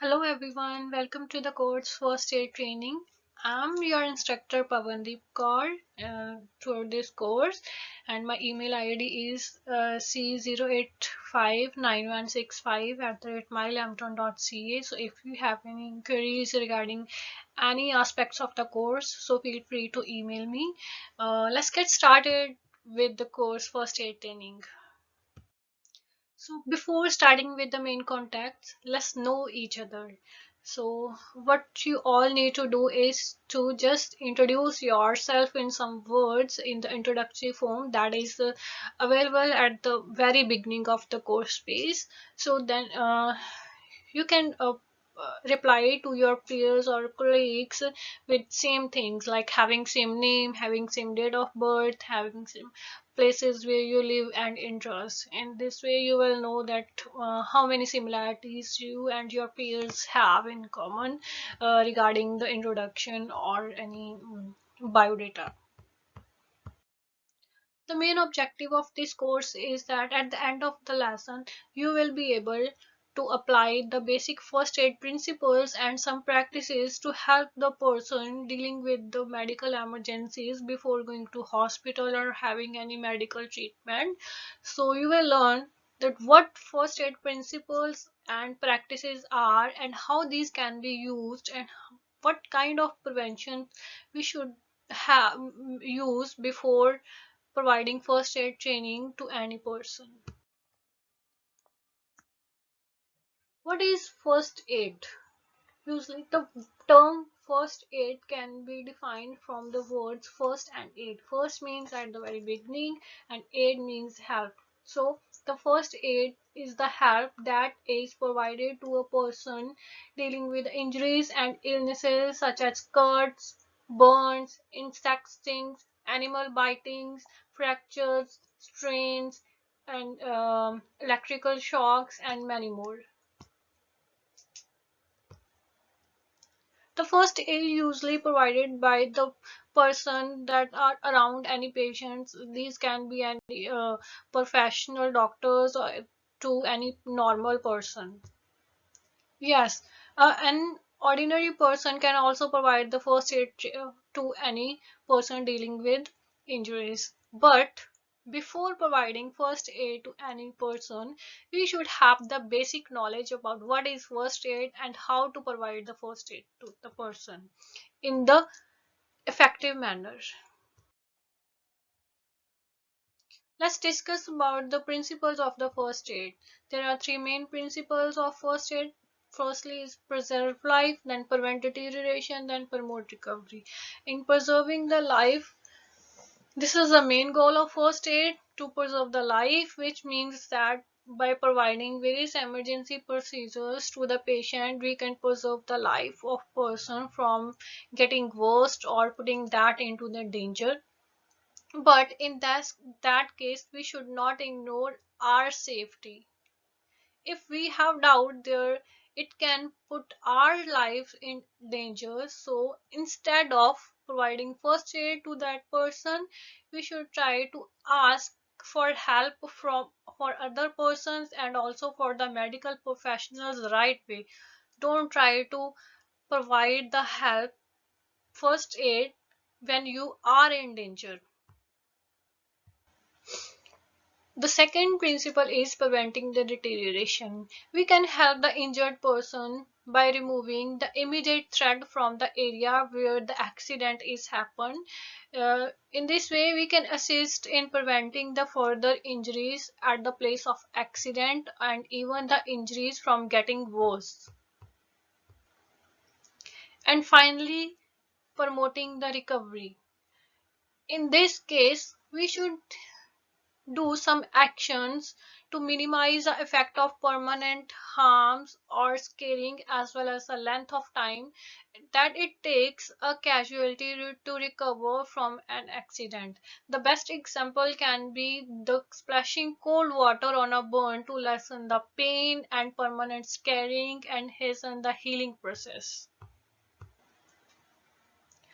Hello everyone, welcome to the course First Aid Training. I'm your instructor Pavandeep Kaur for this course, and my email ID is c0859165@mylambton.ca. So if you have any inquiries regarding any aspects of the course, so feel free to email me. Let's get started with the course First Aid Training. So before starting with the main contacts, let's know each other. So what you all need to do is to just introduce yourself in some words in the introductory form that is available at the very beginning of the course space. So then you can reply to your peers or colleagues with same things like having same name, having same date of birth, having same places where you live and interests, and this way you will know that how many similarities you and your peers have in common regarding the introduction or any biodata. The main objective of this course is that at the end of the lesson you will be able to apply the basic first aid principles and some practices to help the person dealing with the medical emergencies before going to hospital or having any medical treatment. So you will learn that what first aid principles and practices are and how these can be used, and what kind of prevention we should have use before providing first aid training to any person. What is first aid? Usually, the term first aid can be defined from the words first and aid. First means at the very beginning, and aid means help. So, the first aid is the help that is provided to a person dealing with injuries and illnesses such as cuts, burns, insect stings, animal bitings, fractures, strains, and electrical shocks, and many more. The first aid usually provided by the person that are around any patients. These can be any professional doctors or to any normal person. Yes, an ordinary person can also provide the first aid to any person dealing with injuries. But before providing first aid to any person, we should have the basic knowledge about what is first aid and how to provide the first aid to the person in the effective manner. Let's discuss about the principles of the first aid. There are three main principles of first aid. Firstly is preserve life, then prevent deterioration, then promote recovery. In preserving the life, this is the main goal of first aid, to preserve the life, which means that by providing various emergency procedures to the patient, we can preserve the life of person from getting worse or putting that into the danger. But in that case, we should not ignore our safety. If we have doubt there, it can put our lives in danger. So instead of providing first aid to that person, we should try to ask for help from for other persons and also for the medical professionals the right way. Don't try to provide the help first aid when you are in danger. The second principle is preventing the deterioration. We can help the injured person by removing the immediate threat from the area where the accident is happened. In this way, we can assist in preventing the further injuries at the place of accident and even the injuries from getting worse. And finally, promoting the recovery. In this case, we should do some actions to minimize the effect of permanent harms or scarring, as well as the length of time that it takes a casualty to recover from an accident. The best example can be the splashing cold water on a burn to lessen the pain and permanent scarring and hasten the healing process.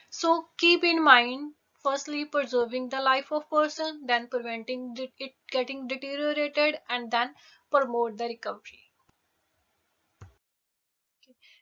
So keep in mind, firstly preserving the life of person, then preventing it getting deteriorated, and then promote the recovery.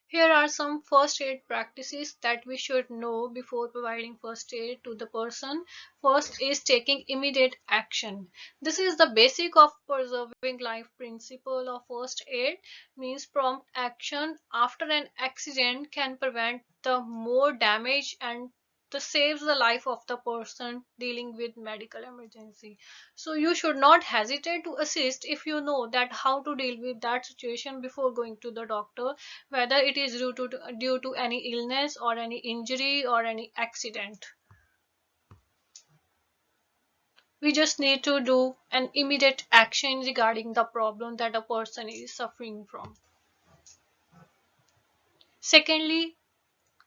Here are some first aid practices that we should know before providing first aid to the person. First is taking immediate action. This is the basic of preserving life principle of first aid, means prompt action after an accident can prevent the more damage and to saves the life of the person dealing with medical emergency. So you should not hesitate to assist if you know that how to deal with that situation before going to the doctor, whether it is due to any illness or any injury or any accident. We just need to do an immediate action regarding the problem that a person is suffering from. Secondly,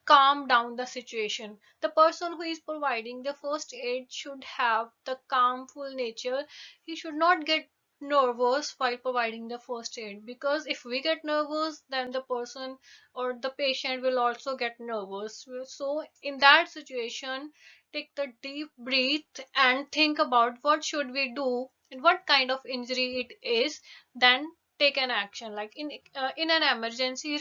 calm down the situation. The person who is providing the first aid should have the calmful nature. He should not get nervous while providing the first aid, because if we get nervous, then the person or the patient will also get nervous. So in that situation, take the deep breath and think about what should we do and what kind of injury it is, then take an action. Like in an emergency,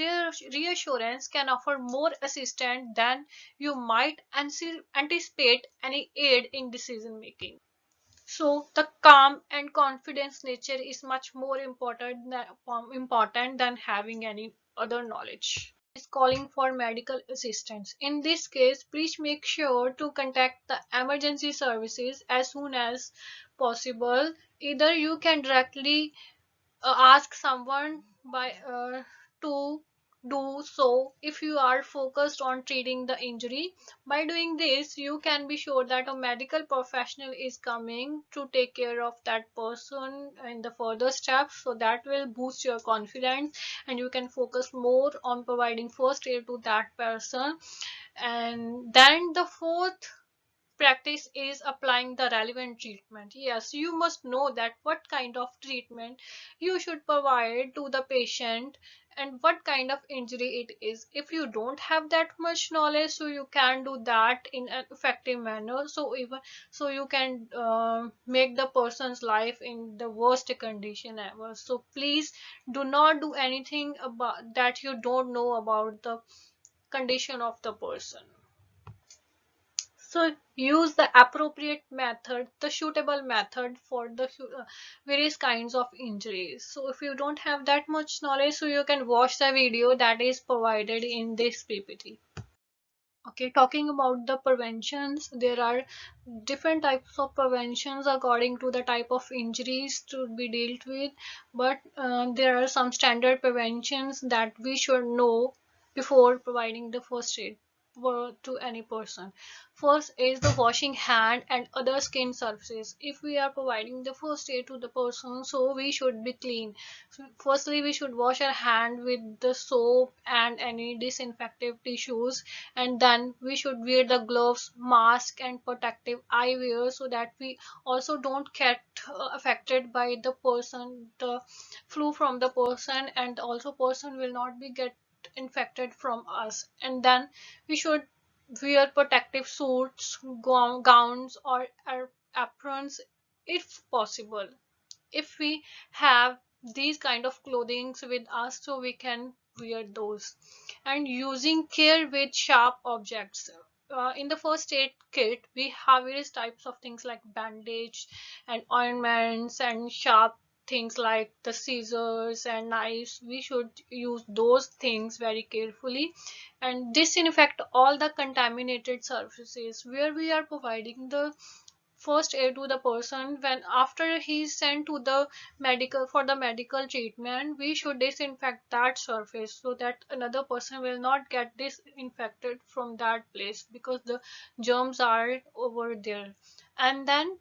reassurance can offer more assistance than you might anticipate any aid in decision making. So the calm and confidence nature is much more important than having any other knowledge. Is calling for medical assistance. In this case, please make sure to contact the emergency services as soon as possible. Either you can directly ask someone by to do so if you are focused on treating the injury. By doing this, you can be sure that a medical professional is coming to take care of that person in the further steps, so that will boost your confidence and you can focus more on providing first aid to that person. And then the fourth practice is applying the relevant treatment. Yes, you must know that what kind of treatment you should provide to the patient and what kind of injury it is. If you don't have that much knowledge, so you can do that in an effective manner, so even so you can make the person's life in the worst condition ever. So please do not do anything about that you don't know about the condition of the person. So use the appropriate method, the suitable method for the various kinds of injuries. So if you don't have that much knowledge, so you can watch the video that is provided in this PPT. Okay, talking about the preventions, there are different types of preventions according to the type of injuries to be dealt with, but there are some standard preventions that we should know before providing the first aid to any person. First is the washing hand and other skin surfaces. If we are providing the first aid to the person, so we should be clean. So firstly, we should wash our hand with the soap and any disinfectant tissues, and then we should wear the gloves, mask and protective eyewear, so that we also don't get affected by the person, the flu from the person, and also person will not be get infected from us. And then we should wear protective suits, gowns or aprons if possible. If we have these kind of clothings with us, so we can wear those. And using care with sharp objects. In the first aid kit, we have various types of things like bandage and ointments and sharp things like the scissors and knives. We should use those things very carefully and disinfect all the contaminated surfaces where we are providing the first aid to the person. When after he is sent to the medical for the medical treatment, we should disinfect that surface so that another person will not get disinfected from that place, because the germs are over there. And then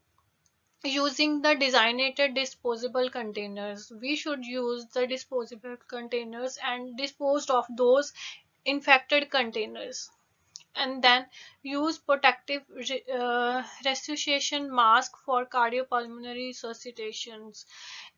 using the designated disposable containers, we should use the disposable containers and dispose of those infected containers. And then use protective resuscitation mask for cardiopulmonary resuscitations.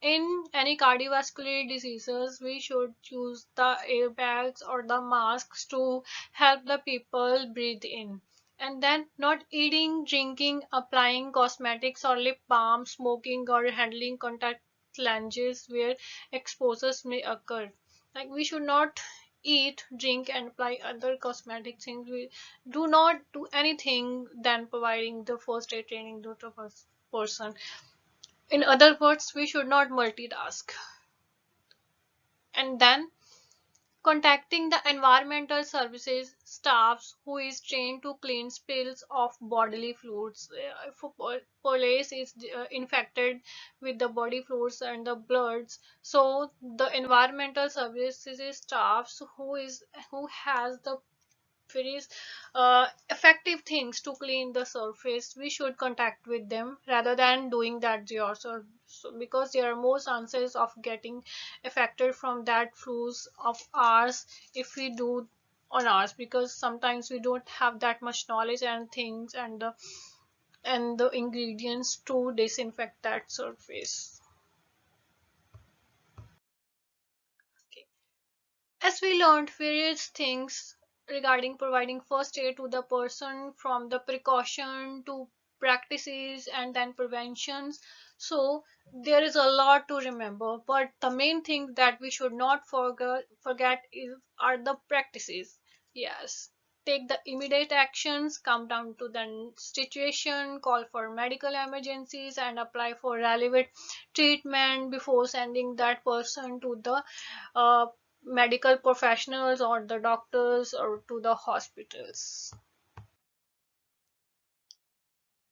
In any cardiovascular diseases, we should use the airbags or the masks to help the people breathe in. And then not eating, drinking, applying cosmetics or lip balm, smoking or handling contact lenses where exposures may occur. Like we should not eat, drink, and apply other cosmetic things. We do not do anything than providing the first aid training to the person. In other words, we should not multitask. And then contacting the environmental services staffs who is trained to clean spills of bodily fluids. If a police is infected with the body fluids and the bloods, so the environmental services staffs who has the very effective things to clean the surface, we should contact with them rather than doing that yourself. So, because there are more chances of getting affected from that flues of ours if we do on ours, because sometimes we don't have that much knowledge and things and the ingredients to disinfect that surface. Okay. As we learned various things regarding providing first aid to the person, from the precaution to practices and then preventions, so there is a lot to remember, but the main thing that we should not forget is are the practices. Yes, take the immediate actions, come down to the situation, call for medical emergencies, and apply for relevant treatment before sending that person to the uh, medical professionals or the doctors or to the hospitals.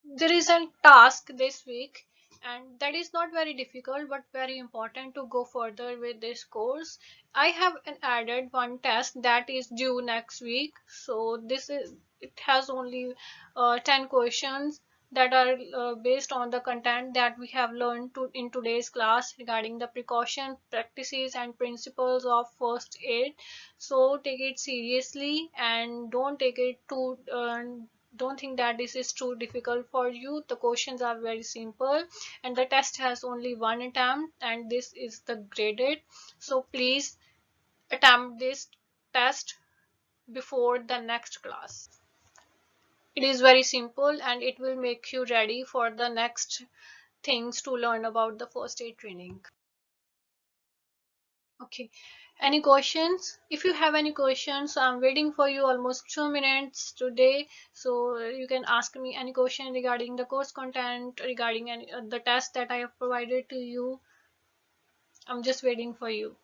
There is a task this week, and that is not very difficult but very important to go further with this course. I have an added one test that is due next week, so this is it has only 10 questions that are based on the content that we have learned in today's class regarding the precaution practices and principles of first aid. So take it seriously and don't take it too don't think that this is too difficult for you. The questions are very simple and the test has only one attempt, and this is the graded. So please attempt this test before the next class. It is very simple and it will make you ready for the next things to learn about the first aid training. Okay. Any questions? If you have any questions, I'm waiting for you almost 2 minutes today. So you can ask me any question regarding the course content, regarding any, the test that I have provided to you. I'm just waiting for you.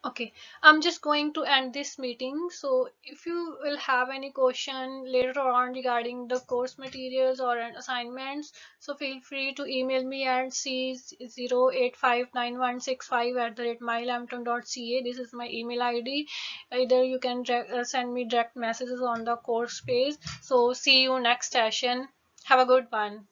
Okay, I'm just going to end this meeting. So if you will have any question later on regarding the course materials or assignments, so feel free to email me at c085916 @mylambton.ca. This is my email ID. Either you can send me direct messages on the course page. So see you next session. Have a good one.